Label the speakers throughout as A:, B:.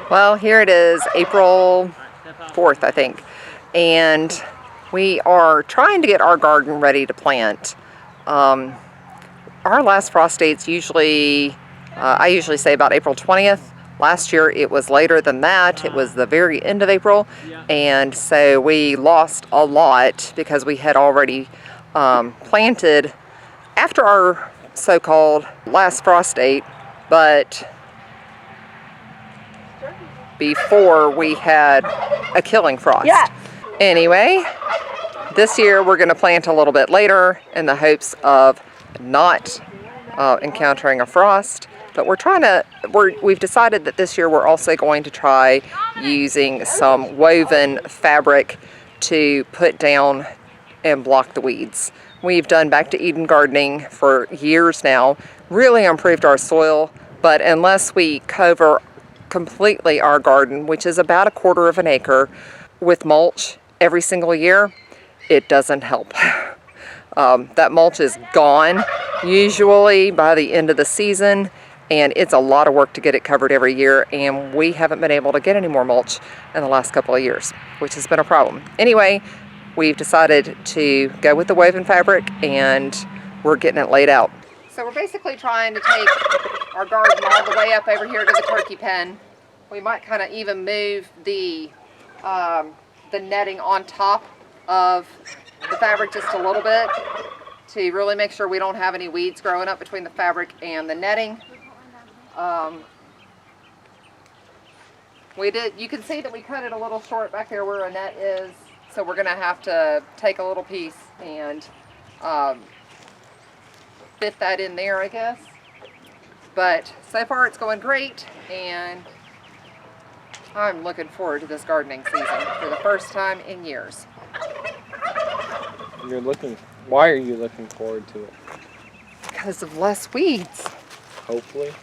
A: Well, here it is, April 4th, I think, and we are trying to get our garden ready to plant. Our last frost date's usually, I usually say about April 20th. Last year it was later than that. It was the very end of April, and so we lost a lot because we had already planted after our so-called last frost date, but before we had a killing frost.
B: Yeah.
A: Anyway, this year we're going to plant a little bit later in the hopes of not encountering a frost, but we've decided that this year we're also going to try using some woven fabric to put down and block the weeds. We've done Back to Eden gardening for years now, really improved our soil, but unless we cover completely our garden, which is about 1/4 of an acre, with mulch every single year, it doesn't help. That mulch is gone usually by the end of the season, and it's a lot of work to get it covered every year, and we haven't been able to get any more mulch in the last couple of years, which has been a problem. Anyway, we've decided to go with the woven fabric, and we're getting it laid out. So we're basically trying to take our garden all the way up over here to the turkey pen. We might kind of even move the netting on top of the fabric just a little bit to really make sure we don't have any weeds growing up between the fabric and the netting. You can see that we cut it a little short back there where a net is, so we're going to have to take a little piece and fit that in there, I guess. But so far it's going great, and I'm looking forward to this gardening season for the first time in years.
C: Why are you looking forward to it?
A: Because of less weeds.
C: Hopefully.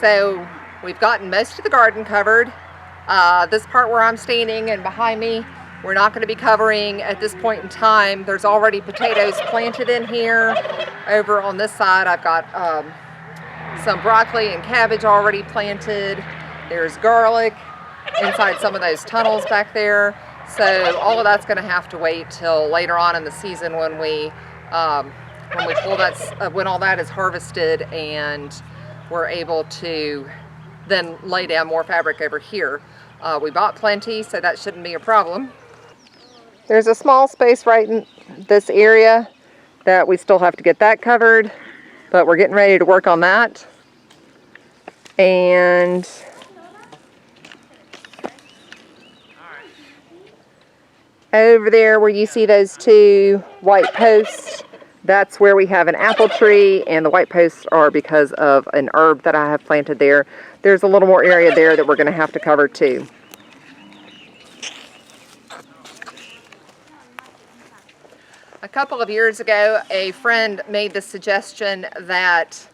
A: So we've gotten most of the garden covered. This part where I'm standing and behind me, we're not going to be covering at this point in time. There's already potatoes planted in here. Over on this side, I've got some broccoli and cabbage already planted. There's garlic inside some of those tunnels back there. So all of that's going to have to wait till later on in the season when when all that is harvested and we're able to then lay down more fabric over here. We bought plenty, so that shouldn't be a problem. There's a small space right in this area that we still have to get that covered, but we're getting ready to work on that. And over there where you see those two white posts, that's where we have an apple tree, and the white posts are because of an herb that I have planted there. There's a little more area there that we're going to have to cover too. A couple of years ago, a friend made the suggestion that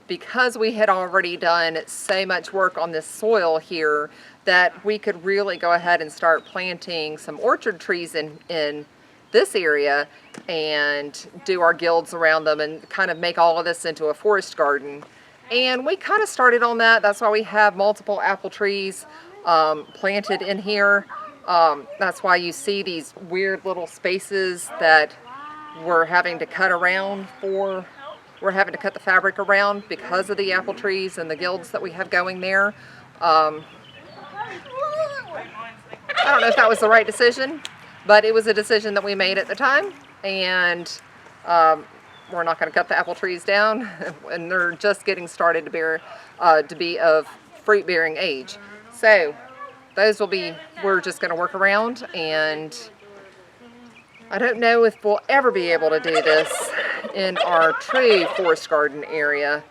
A: because we had already done so much work on this soil here, that we could really go ahead and start planting some orchard trees in this area and do our guilds around them and kind of make all of this into a forest garden. And we kind of started on that. That's why we have multiple apple trees planted in here. That's why you see these weird little spaces that we're having to cut around for. We're having to cut the fabric around because of the apple trees and the guilds that we have going there. I don't know if that was the right decision, but it was a decision that we made at the time, and we're not going to cut the apple trees down, and they're just getting started to be of fruit-bearing age. So those will be, we're just going to work around, and I don't know if we'll ever be able to do this in our true forest garden area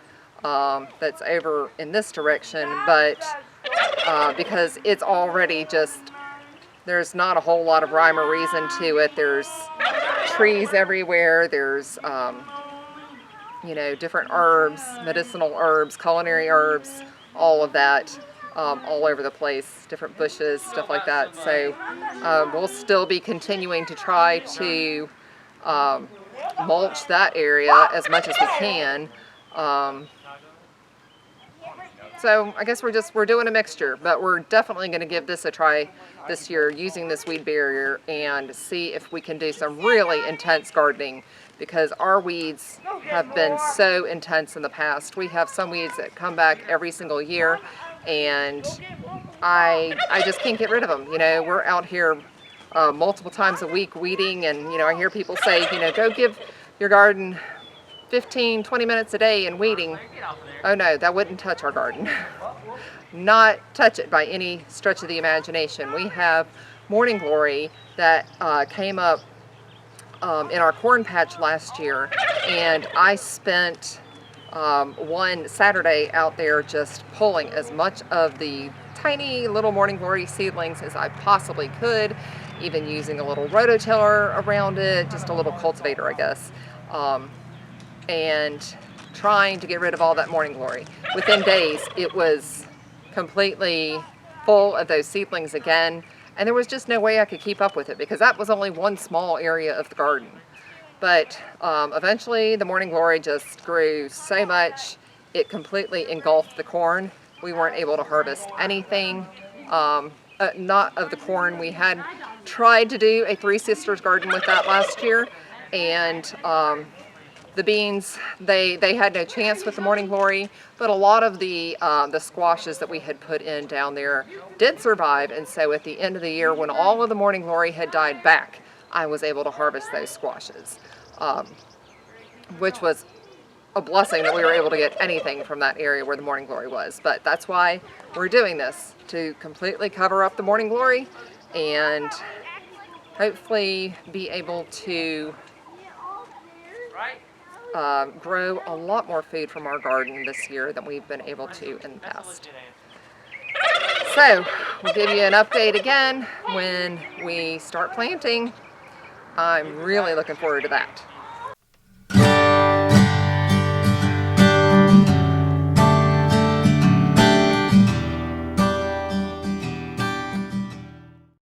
A: that's over in this direction, but because it's already just, there's not a whole lot of rhyme or reason to it. There's trees everywhere. There's, you know, different herbs, medicinal herbs, culinary herbs, all of that, all over the place, different bushes, stuff like that. So we'll still be continuing to try to mulch that area as much as we can. So I guess we're doing a mixture, but we're definitely going to give this a try this year using this weed barrier and see if we can do some really intense gardening, because our weeds have been so intense in the past. We have some weeds that come back every single year, and I just can't get rid of them. You know, we're out here multiple times a week weeding, and you know, I hear people say, you know, go give your garden 15, 20 minutes a day in weeding. Oh no, that wouldn't touch our garden. Not touch it by any stretch of the imagination. We have morning glory that came up in our corn patch last year, and I spent one Saturday out there just pulling as much of the tiny little morning glory seedlings as I possibly could, even using a little rototiller around it, just a little cultivator, I guess, and trying to get rid of all that morning glory. Within days, it was completely full of those seedlings again, and there was just no way I could keep up with it, because that was only one small area of the garden. But eventually the morning glory just grew so much, it completely engulfed the corn. We weren't able to harvest anything, not of the corn. We had tried to do a Three Sisters garden with that last year, and the beans, they had no chance with the morning glory, but a lot of the squashes that we had put in down there did survive. And so at the end of the year, when all of the morning glory had died back, I was able to harvest those squashes, which was a blessing that we were able to get anything from that area where the morning glory was. But that's why we're doing this, to completely cover up the morning glory and hopefully be able to grow a lot more food from our garden this year than we've been able to in the past. So we'll give you an update again when we start planting. I'm really looking forward to that.